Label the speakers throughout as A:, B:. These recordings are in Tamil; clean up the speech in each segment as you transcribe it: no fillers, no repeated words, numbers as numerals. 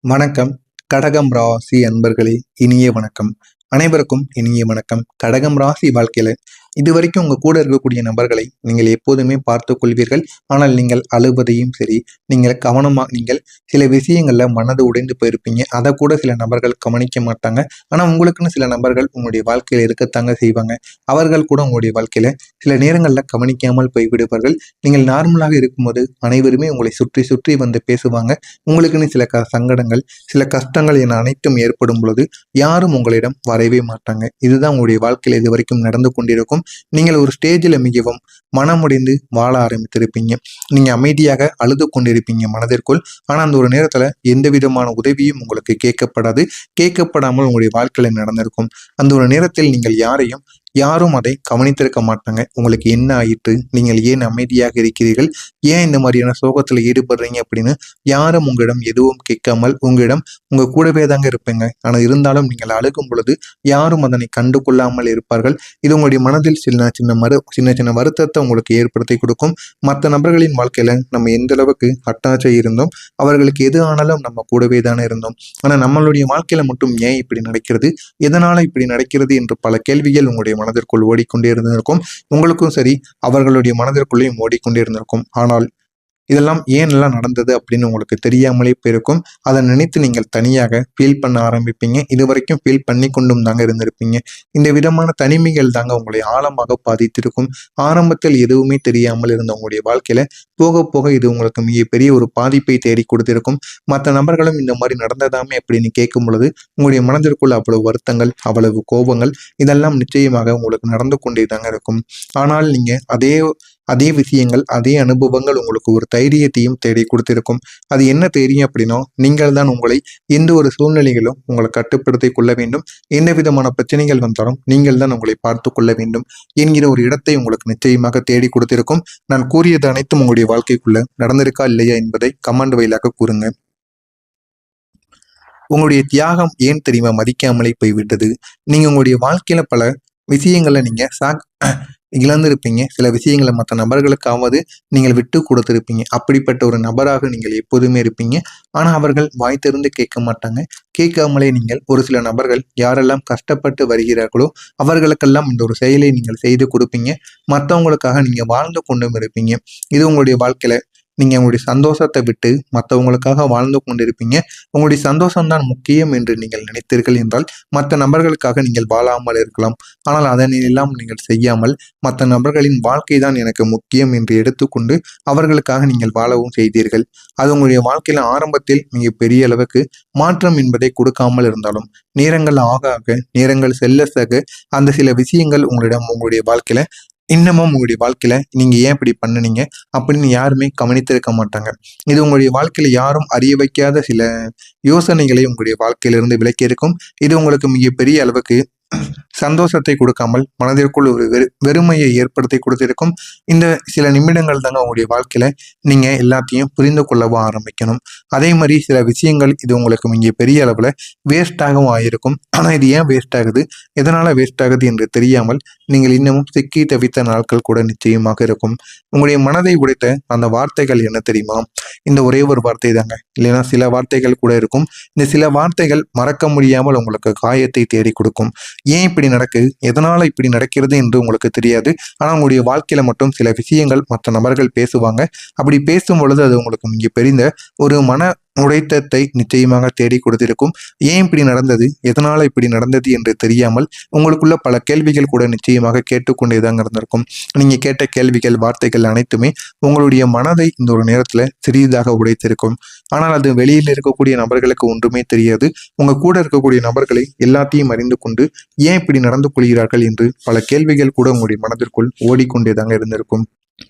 A: வணக்கம். கடகம் ராசி அன்பர்களே, இனிய வணக்கம். அனைவருக்கும் இனிய வணக்கம். கடகம் ராசி வாழ்க்கையில இதுவரைக்கும் உங்க கூட இருக்கக்கூடிய நபர்களை நீங்கள் எப்போதுமே பார்த்து கொள்வீர்கள். ஆனால் நீங்கள் அழுவதையும் சரி, நீங்கள் சில விஷயங்கள்ல மனது உடைந்து போயிருப்பீங்க. அதை கூட சில நபர்கள் கவனிக்க மாட்டாங்க. ஆனா உங்களுக்குன்னு சில நபர்கள் உங்களுடைய வாழ்க்கையில இருக்கத்தாங்க செய்வாங்க. அவர்கள் கூட உங்களுடைய வாழ்க்கையில சில நேரங்கள்ல கவனிக்காமல் போய்விடுவார்கள். நீங்கள் நார்மலாக இருக்கும்போது அனைவருமே உங்களை சுற்றி சுற்றி வந்து பேசுவாங்க. உங்களுக்குன்னு சில சங்கடங்கள், சில கஷ்டங்கள் என அனைத்தும் ஏற்படும் பொழுது யாரும் உங்களிடம் வரவே மாட்டாங்க. இதுதான் உங்களுடைய வாழ்க்கையில இது வரைக்கும் நடந்து கொண்டிருக்கும். நீங்கள் ஒரு ஸ்டேஜில் மிகவும் மனமுடைந்து வாழ ஆரம்பித்திருப்பீங்க. நீங்க அமைதியாக அழுது கொண்டிருப்பீங்க மனதிற்குள். ஆனா அந்த ஒரு நேரத்துல எந்த விதமான உதவியும் உங்களுக்கு கேட்கப்படாமல் உங்களுடைய வாழ்க்கையில நடந்திருக்கும். அந்த ஒரு நேரத்தில் நீங்கள் யாரும் அதை கவனித்திருக்க மாட்டாங்க. உங்களுக்கு என்ன ஆயிற்று, நீங்கள் ஏன் அமைதியாக இருக்கிறீர்கள், ஏன் இந்த மாதிரியான சோகத்துல ஈடுபடுறீங்க அப்படின்னு யாரும் உங்களிடம் எதுவும் கேட்காமல் உங்க கூடவே தாங்க இருப்பீங்க. ஆனா இருந்தாலும் நீங்கள் அழுகும் பொழுது யாரும் அதனை கண்டு கொள்ளாமல் இருப்பார்கள். இது உங்களுடைய மனதில் சின்ன சின்ன வருத்தத்தை உங்களுக்கு ஏற்படுத்தி கொடுக்கும். மற்ற நபர்களின் வாழ்க்கையில நம்ம எந்த அளவுக்கு அட்டாச்சாக இருந்தோம், அவர்களுக்கு எது ஆனாலும் நம்ம கூடவே தானே இருந்தோம். ஆனா நம்மளுடைய வாழ்க்கையில மட்டும் ஏன் இப்படி நடக்கிறது, எதனால இப்படி நடக்கிறது என்று பல கேள்விகள் உங்களுடைய மனதிற்குள் ஓடிக்கொண்டே இருந்திருக்கும். உங்களுக்கும் சரி, அவர்களுடைய மனதிற்குள்ளேயும் ஓடிக்கொண்டே இருந்திருக்கும். ஆனால் இதெல்லாம் ஏன் எல்லாம் நடந்தது அப்படின்னு உங்களுக்கு தெரியாமலே போயிருக்கும். அதை நினைத்து நீங்கள் தனியாக ஃபீல் பண்ண ஆரம்பிப்பீங்க. இது வரைக்கும் ஃபீல் பண்ணி கொண்டும் தாங்க இருந்திருப்பீங்க. இந்த விதமான தனிமைகள் தாங்க உங்களை ஆழமாக பாதித்திருக்கும். ஆரம்பத்தில் எதுவுமே தெரியாமல் இருந்த உங்களுடைய வாழ்க்கையில போக போக இது உங்களுக்கு மிகப்பெரிய ஒரு பாதிப்பை தேடி கொடுத்திருக்கும். மற்ற நபர்களும் இந்த மாதிரி நடந்ததாமே அப்படின்னு கேட்கும் பொழுது உங்களுடைய மனதிற்குள் அவ்வளவு வருத்தங்கள், அவ்வளவு கோபங்கள் இதெல்லாம் நிச்சயமாக உங்களுக்கு நடந்து கொண்டே தாங்க இருக்கும். ஆனால் நீங்க அதே விஷயங்கள், அதே அனுபவங்கள் உங்களுக்கு ஒரு தைரியத்தையும் தேடி கொடுத்திருக்கும். அது என்ன தைரியம் அப்படின்னா, நீங்கள் தான் உங்களை எந்த ஒரு சூழ்நிலைகளும் உங்களை கட்டுப்படுத்தி கொள்ள வேண்டும். எந்த விதமான பிரச்சனைகள் வந்தாலும் நீங்கள் தான் உங்களை பார்த்து கொள்ள வேண்டும் என்கிற ஒரு இடத்தை உங்களுக்கு நிச்சயமாக தேடி கொடுத்திருக்கும். நான் கூறியது அனைத்தும் உங்களுடைய வாழ்க்கைக்குள்ள நடந்திருக்கா இல்லையா என்பதை கமெண்ட் வாயிலாக கூறுங்க. உங்களுடைய தியாகம் ஏன் தெரியுமா மதிக்காமலே போய்விட்டது? நீங்க உங்களுடைய வாழ்க்கையில பல விஷயங்களை நீங்க இழந்திருப்பீங்க. சில விஷயங்களை மற்ற நபர்களுக்காவது நீங்கள் விட்டு கொடுத்திருப்பீங்க. அப்படிப்பட்ட ஒரு நபராக நீங்கள் எப்போதுமே இருப்பீங்க. ஆனா அவர்கள் வாய் திறந்து கேட்க மாட்டாங்க. கேட்காமலே நீங்கள் ஒரு சில நபர்கள் யாரெல்லாம் கஷ்டப்பட்டு வருகிறார்களோ அவர்களுக்கெல்லாம் இந்த ஒரு செயலை நீங்கள் செய்து கொடுப்பீங்க. மற்றவங்களுக்காக நீங்க வாழ்ந்து கொண்டும் இருப்பீங்க. இது உங்களுடைய வாழ்க்கையில நீங்க உங்களுடைய சந்தோஷத்தை விட்டு மற்றவங்களுக்காக வாழ்ந்து கொண்டிருப்பீங்க. உங்களுடைய சந்தோஷம்தான் முக்கியம் என்று நீங்கள் நினைத்தீர்கள் என்றால் மற்ற நபர்களுக்காக நீங்கள் வாழாமல் இருக்கலாம். ஆனால் அதனையெல்லாம் நீங்கள் செய்யாமல் மற்ற நபர்களின் வாழ்க்கை தான் எனக்கு முக்கியம் என்று எடுத்துக்கொண்டு அவர்களுக்காக நீங்கள் வாழவும் செய்தீர்கள். அது உங்களுடைய வாழ்க்கையில ஆரம்பத்தில் மிக பெரிய அளவுக்கு மாற்றம் என்பதை கொடுக்காமல் இருந்தாலும் நேரங்கள் ஆக ஆக, நேரங்கள் செல்ல செல்ல அந்த சில விஷயங்கள் உங்களுடைய வாழ்க்கையில இன்னமும் உங்களுடைய வாழ்க்கையில நீங்க ஏன் இப்படி பண்ணுனீங்க அப்படின்னு யாருமே கவனித்திருக்க மாட்டாங்க. இது உங்களுடைய வாழ்க்கையில யாரும் அறிய வைக்காத சில யோசனைகளை உங்களுடைய வாழ்க்கையிலிருந்து விலக்கி இருக்கும். இது உங்களுக்கு மிகப்பெரிய அளவுக்கு சந்தோஷத்தை கொடுக்காமல் மனதிற்குள் ஒரு வெறுமையை ஏற்படுத்தி கொடுத்திருக்கும். இந்த சில நிமிடங்கள் தாங்க உங்களுடைய வாழ்க்கையில நீங்க எல்லாத்தையும் புரிந்து கொள்ளவும் ஆரம்பிக்கணும். அதே மாதிரி சில விஷயங்கள் இது உங்களுக்கு மிக பெரிய அளவுல வேஸ்டாகவும் ஆயிருக்கும். ஆனா இது ஏன் வேஸ்ட் ஆகுது, எதனால வேஸ்ட் ஆகுது என்று தெரியாமல் நீங்கள் இன்னமும் சிக்கி தவித்த நாட்கள் கூட நிச்சயமாக இருக்கும். உங்களுடைய மனதை உடைத்த அந்த வார்த்தைகள் என்ன தெரியுமா? இந்த ஒரே ஒரு வார்த்தை தாங்க, இல்லைன்னா சில வார்த்தைகள் கூட இருக்கும். இந்த சில வார்த்தைகள் மறக்க முடியாமல் உங்களுக்கு காயத்தை தேடி கொடுக்கும். ஏன் இப்படி நடக்கு, எதனால இப்படி நடக்கிறது என்று உங்களுக்கு தெரியாது. ஆனா உங்களுடைய வாழ்க்கையில மட்டும் சில விஷயங்கள் மற்ற நபர்கள் பேசுவாங்க. அப்படி பேசும் பொழுது அது உங்களுக்கு மிக பெரிய ஒரு மன உடைத்தத்தை நிச்சயமாக தேடி கொடுத்திருக்கும். ஏன் இப்படி நடந்தது, எதனால இப்படி நடந்தது என்று தெரியாமல் உங்களுக்குள்ள பல கேள்விகள் கூட நிச்சயமாக கேட்டுக்கொண்டேதாங்க இருந்திருக்கும். நீங்க கேட்ட கேள்விகள், வார்த்தைகள் அனைத்துமே உங்களுடைய மனதை இந்த ஒரு நேரத்துல சிறிதாக உடைத்திருக்கும். ஆனால் அது வெளியில் இருக்கக்கூடிய நபர்களுக்கு ஒன்றுமே தெரியாது. உங்க கூட இருக்கக்கூடிய நபர்களை எல்லாத்தையும் அறிந்து கொண்டு ஏன் இப்படி நடந்து கொள்கிறார்கள் என்று பல கேள்விகள் கூட உங்களுடைய மனதிற்குள் ஓடிக்கொண்டேதாங்க இருந்திருக்கும்.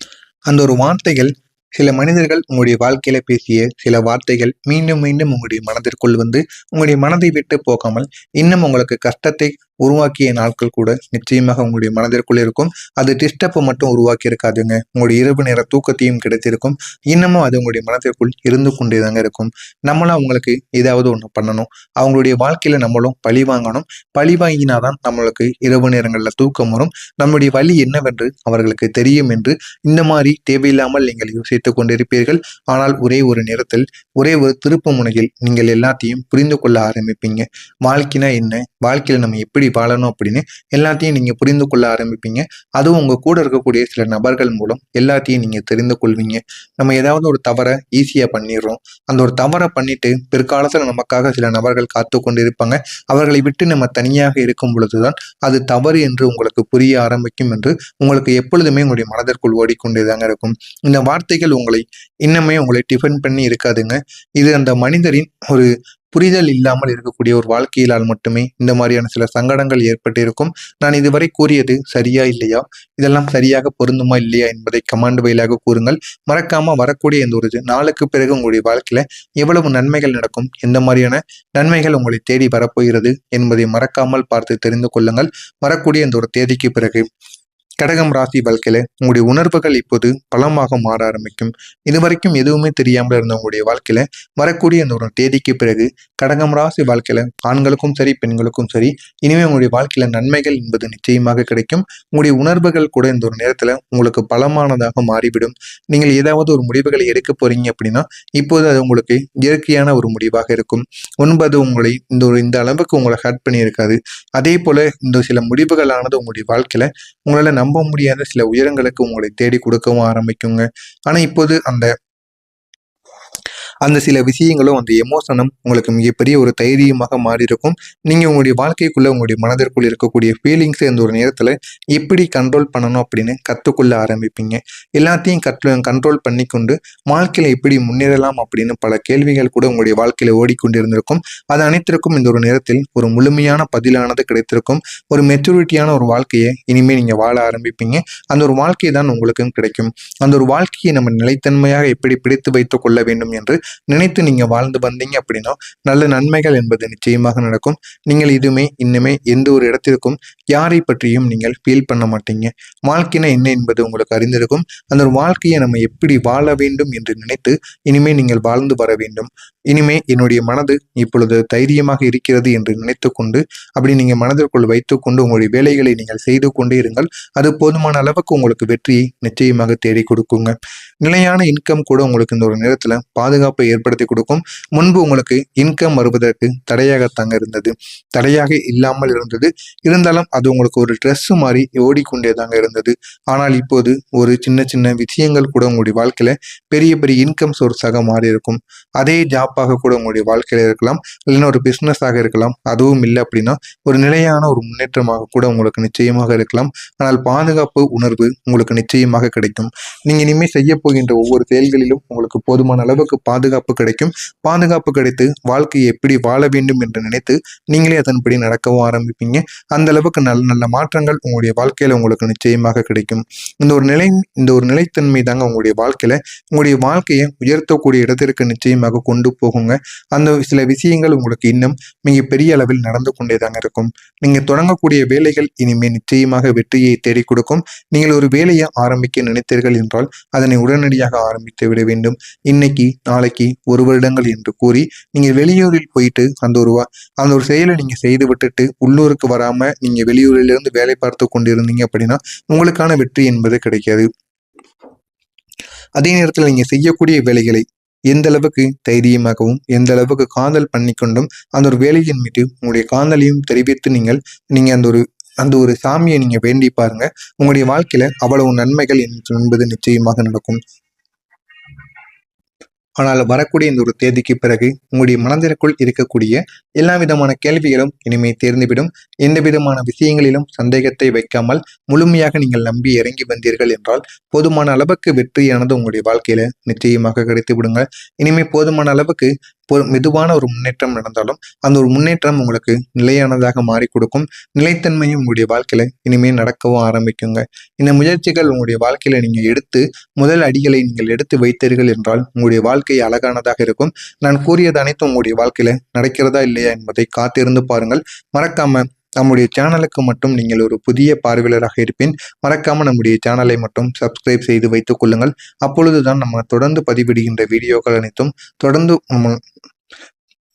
A: அந்த ஒரு வார்த்தைகள், சில மனிதர்கள் உங்களுடைய வாழ்க்கையில பேசிய சில வார்த்தைகள் மீண்டும் மீண்டும் உங்களுடைய மனதிற்குள் வந்து உங்களுடைய மனதை விட்டு போகாமல் இன்னும் உங்களுக்கு கஷ்டத்தை உருவாக்கிய நாட்கள் கூட நிச்சயமாக உங்களுடைய மனதிற்குள் இருக்கும். அது டிஸ்டர்பை மட்டும் உருவாக்கி இருக்காதுங்க, உங்களுடைய இரவு நேர தூக்கத்தையும் கிடைத்திருக்கும். இன்னமும் அது உங்களுடைய மனதிற்குள் இருந்து கொண்டே தாங்க இருக்கும். நம்மளும் அவங்களுக்கு ஏதாவது ஒன்று பண்ணணும், அவங்களுடைய வாழ்க்கையில நம்மளும் பழி வாங்கணும். பழி வாங்கினாதான் நம்மளுக்கு இரவு நேரங்களில் தூக்கம் வரும், நம்முடைய வழி என்னவென்று அவர்களுக்கு தெரியும் என்று இந்த மாதிரி தேவையில்லாமல் நீங்கள் யோசித்துக் கொண்டிருப்பீர்கள். ஆனால் ஒரே ஒரு நேரத்தில், ஒரே ஒரு திருப்பு முனையில் நீங்கள் எல்லாத்தையும் புரிந்து கொள்ள ஆரம்பிப்பீங்க. வாழ்க்கைனா என்ன, வாழ்க்கையில நம்ம எப்படி வாழணும் அப்படின்னு எல்லாத்தையும் நீங்க புரிந்து கொள்ள ஆரம்பிப்பீங்க. அதுவும் உங்க கூட இருக்கக்கூடிய சில நபர்கள் மூலம் எல்லாத்தையும் நீங்க தெரிந்து கொள்வீங்க. நம்ம ஏதாவது ஒரு தவறை ஈஸியா பண்ணிடுறோம். அந்த ஒரு தவறை பண்ணிட்டு பிற்காலத்துல நமக்காக சில நபர்கள் காத்து கொண்டு இருப்பாங்க. அவர்களை விட்டு நம்ம தனியாக இருக்கும் பொழுதுதான் அது தவறு என்று உங்களுக்கு புரிய ஆரம்பிக்கும் என்று உங்களுக்கு எப்பொழுதுமே உங்களுடைய மனதிற்குள் ஓடிக்கொண்டேதாங்க இருக்கும். இந்த வார்த்தைகள் இன்னமே உங்களை டிஃபெண்ட் பண்ணி இருக்காதுங்க. இது அந்த மனிதரின் ஒரு புரிதல் இல்லாமல் இருக்கக்கூடிய ஒரு வாழ்க்கையிலால் மட்டுமே இந்த மாதிரியான சில சங்கடங்கள் ஏற்பட்டிருக்கும். நான் இதுவரை கூறியது சரியா இல்லையா, இதெல்லாம் சரியாக பொருந்துமா இல்லையா என்பதை கமெண்ட் வாயிலாக கூறுங்கள். மறக்காம வரக்கூடிய இந்த ஒரு நாளுக்கு பிறகு உங்களுடைய வாழ்க்கையில எவ்வளவு நன்மைகள் நடக்கும், எந்த மாதிரியான நன்மைகள் உங்களை தேடி வரப்போகிறது என்பதை மறக்காமல் பார்த்து தெரிந்து கொள்ளுங்கள். வரக்கூடிய இந்த ஒரு தேதிக்கு பிறகு கடகம் ராசி வாழ்க்கையில உங்களுடைய உணர்வுகள் இப்போது பலமாக மாற ஆரம்பிக்கும். இதுவரைக்கும் எதுவுமே தெரியாமல் இருந்த உங்களுடைய வாழ்க்கையில வரக்கூடிய இந்த ஒரு தேதிக்கு பிறகு கடகம் ராசி வாழ்க்கையில ஆண்களுக்கும் சரி பெண்களுக்கும் சரி இனிமே உங்களுடைய வாழ்க்கையில நன்மைகள் என்பது நிச்சயமாக கிடைக்கும். உங்களுடைய உணர்வுகள் கூட இந்த ஒரு நேரத்துல உங்களுக்கு பலமானதாக மாறிவிடும். நீங்கள் ஏதாவது ஒரு முடிவுகளை எடுக்க போறீங்க அப்படின்னா இப்போது அது உங்களுக்கு இயற்கையான ஒரு முடிவாக இருக்கும். முன்பது உங்களை இந்த அளவுக்கு உங்களை ஹர்ட் பண்ணியிருக்காது. அதே போல இந்த சில முடிவுகளானது உங்களுடைய வாழ்க்கையில உங்களால நம்ப முடியாத சில உயரங்களுக்கு உங்களை தேடி கொடுக்கவும் ஆரம்பிக்குங்க. ஆனா இப்போது அந்த சில விஷயங்களும் அந்த எமோஷனும் உங்களுக்கு மிகப்பெரிய ஒரு தைரியமாக மாறி இருக்கும். நீங்க உங்களுடைய வாழ்க்கைக்குள்ள உங்களுடைய மனதிற்குள் இருக்கக்கூடிய ஃபீலிங்ஸ் இந்த ஒரு நேரத்துல எப்படி கண்ட்ரோல் பண்ணணும் அப்படின்னு கற்றுக்கொள்ள ஆரம்பிப்பீங்க. எல்லாத்தையும் கண்ட்ரோல் பண்ணி கொண்டு வாழ்க்கையில எப்படி முன்னேறலாம் அப்படின்னு பல கேள்விகள் கூட உங்களுடைய வாழ்க்கையில ஓடிக்கொண்டிருந்திருக்கும். அது அனைத்திற்கும் இந்த ஒரு நேரத்தில் ஒரு முழுமையான பதிலானது கிடைத்திருக்கும். ஒரு மெச்சூரிட்டியான ஒரு வாழ்க்கையை இனிமேல் நீங்க வாழ ஆரம்பிப்பீங்க. அந்த ஒரு வாழ்க்கை தான் உங்களுக்கும் கிடைக்கும். அந்த ஒரு வாழ்க்கையை நம்ம நிலைத்தன்மையாக எப்படி பிடித்து வைத்துக் கொள்ள வேண்டும் என்று நினைத்து நீங்க வாழ்ந்து வந்தீங்க அப்படின்னா நல்ல நன்மைகள் என்பது நிச்சயமாக நடக்கும். நீங்கள் இன்னுமே எந்த ஒரு இடத்திற்கும் யாரை பற்றியும் நீங்கள் ஃபீல் பண்ண மாட்டீங்க. வாழ்க்கைனா என்ன என்பது உங்களுக்கு அறிந்திருக்கும். அந்த ஒரு வாழ்க்கையை நம்ம எப்படி வாழ வேண்டும் என்று நினைத்து இனிமே நீங்கள் வாழ்ந்து வர வேண்டும். இனிமே என்னுடைய மனது இப்பொழுது தைரியமாக இருக்கிறது என்று நினைத்து கொண்டு அப்படி நீங்க மனதிற்குள் வைத்துக்கொண்டு உங்களுடைய வேலைகளை நீங்கள் செய்து கொண்டே இருங்கள். அது போதுமான அளவுக்கு உங்களுக்கு வெற்றியை நிச்சயமாக தேடி கொடுக்குங்க. நிலையான இன்கம் கூட உங்களுக்கு இந்த ஒரு நேரத்துல பாதுகாப்பை ஏற்படுத்தி கொடுக்கும். முன்பு உங்களுக்கு இன்கம் வருவதற்கு தடையாகத்தாங்க இருந்தது, தடையாக இல்லாமல் இருந்தது. இருந்தாலும் அது உங்களுக்கு ஒரு ட்ரெஸ் மாதிரி ஓடிக்கொண்டேதாங்க இருந்தது. ஆனால் இப்போது ஒரு சின்ன சின்ன விஷயங்கள் கூட உங்களுடைய வாழ்க்கையில பெரிய பெரிய இன்கம் சோர்ஸாக மாறி இருக்கும். அதே ஜாப்பாக கூட உங்களுடைய வாழ்க்கையில இருக்கலாம், இல்லைன்னா ஒரு பிஸ்னஸாக இருக்கலாம். அதுவும் இல்லை அப்படின்னா ஒரு நிலையான ஒரு முன்னேற்றமாக கூட உங்களுக்கு நிச்சயமாக இருக்கலாம். ஆனால் பாதுகாப்பு உணர்வு உங்களுக்கு நிச்சயமாக கிடைக்கும். நீங்க இனிமேல் செய்ய போகின்ற ஒவ்வொரு செயல்களிலும் உங்களுக்கு போதுமான அளவுக்கு பாதுகாப்பு கிடைக்கும். பாதுகாப்பு கிடைத்து வாழ்க்கையை எப்படி வாழ வேண்டும் என்று நினைத்து நீங்களே அதன்படி நடக்கவும் ஆரம்பிப்பீங்க. அந்த அளவுக்கு நல்ல நல்ல மாற்றங்கள் உங்களுடைய வாழ்க்கையில உங்களுக்கு நிச்சயமாக கிடைக்கும். இந்த ஒரு நிலைத்தன்மை தாங்க உங்களுடைய வாழ்க்கையை உயர்த்தக்கூடிய இடத்திற்கு நிச்சயமாக கொண்டு போகுங்க. அந்த சில விஷயங்கள் உங்களுக்கு இன்னும் மிக பெரிய அளவில் நடந்து கொண்டே தாங்க இருக்கும். நீங்க தொடங்கக்கூடிய வேலைகள் இனிமே நிச்சயமாக வெற்றியை தேடி கொடுக்கும். நீங்கள் ஒரு வேலையை ஆரம்பிக்க நினைத்தீர்கள் என்றால் அதனை உடனடியாக ஆரம்பித்து விட வேண்டும். இன்னைக்கு நாளைக்கு ஒரு வருடங்கள் என்று கூறி நீங்க வெளியூரில் போயிட்டு அந்த ஒரு செயலை நீங்க செய்து விட்டுட்டு உள்ளூருக்கு வராம நீங்க வெளியூரிலிருந்து வேலை பார்த்து கொண்டிருந்தீங்க அப்படின்னா உங்களுக்கான வெற்றி என்பது கிடைக்காது. அதே நேரத்தில் நீங்க செய்யக்கூடிய வேலைகளை எந்த அளவுக்கு தைரியமாகவும் எந்த அளவுக்கு காதல் பண்ணிக்கொண்டும் அந்த ஒரு வேலையின் மீது உங்களுடைய காதலையும் தெரிவித்து நீங்க அந்த ஒரு சாமியை நீங்க வேண்டி பாருங்க. உங்களுடைய வாழ்க்கையில அவ்வளவு நன்மைகள் என்பது நிச்சயமாக நடக்கும். ஆனால் வரக்கூடிய இந்த ஒரு தேதிக்கு பிறகு உங்களுடைய மனதிற்குள் இருக்கக்கூடிய எல்லா விதமான கேள்விகளும் இனிமே தேர்ந்துவிடும். எந்த விதமான விஷயங்களிலும் சந்தேகத்தை வைக்காமல் முழுமையாக நீங்கள் நம்பி இறங்கி வந்தீர்கள் என்றால் போதுமான அளவுக்கு வெற்றியானது உங்களுடைய வாழ்க்கையில நிச்சயமாக கிடைத்து விடுங்க. இனிமே போதுமான அளவுக்கு மெதுவான ஒரு முன்னேற்றம் நடந்தாலும் அந்த ஒரு முன்னேற்றம் உங்களுக்கு நிலையானதாக மாறி கொடுக்கும். நிலைத்தன்மையும் உங்களுடைய வாழ்க்கையில இனிமேல் நடக்கவும் ஆரம்பிக்குங்க. இந்த முயற்சிகள் உங்களுடைய வாழ்க்கையில நீங்க முதல் அடிகளை நீங்கள் எடுத்து வைத்தீர்கள் என்றால் உங்களுடைய வாழ்க்கை அழகானதாக இருக்கும். நான் கூறியது அனைத்தும் உங்களுடைய வாழ்க்கையில நடக்கிறதா இல்லையா என்பதை காத்திருந்து பாருங்கள். மறக்காம நம்முடைய சேனலுக்கு மட்டும் நீங்கள் ஒரு புதிய பார்வையாளராக இருப்பின் மறக்காம நம்முடைய சேனலை மட்டும் சப்ஸ்கிரைப் செய்து வைத்துக் கொள்ளுங்கள். அப்பொழுதுதான் நம்ம தொடர்ந்து பதிவிடுகின்ற வீடியோக்கள் அனைத்தும் தொடர்ந்து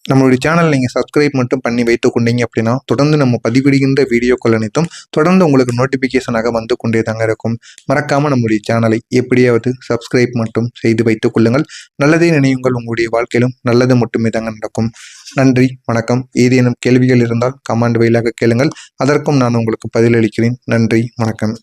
A: நம்மளுடைய சேனல் நீங்கள் சப்ஸ்கிரைப் மட்டும் பண்ணி வைத்துக் கொண்டீங்க அப்படின்னா தொடர்ந்து நம்ம பதிவிடுகின்ற வீடியோக்கள் அனைத்தும் தொடர்ந்து உங்களுக்கு நோட்டிஃபிகேஷனாக வந்து கொண்டே தாங்க இருக்கும். மறக்காம நம்முடைய சேனலை எப்படியாவது சப்ஸ்கிரைப் மட்டும் செய்து வைத்துக் கொள்ளுங்கள். நல்லதே நினையுங்கள், உங்களுடைய வாழ்க்கையிலும் நல்லது மட்டுமே தாங்க நடக்கும். நன்றி, வணக்கம். ஏதேனும் கேள்விகள் இருந்தால் கமெண்ட் வாயிலாக கேளுங்கள், அதற்கும் நான் உங்களுக்கு பதிலளிக்கிறேன். நன்றி, வணக்கம்.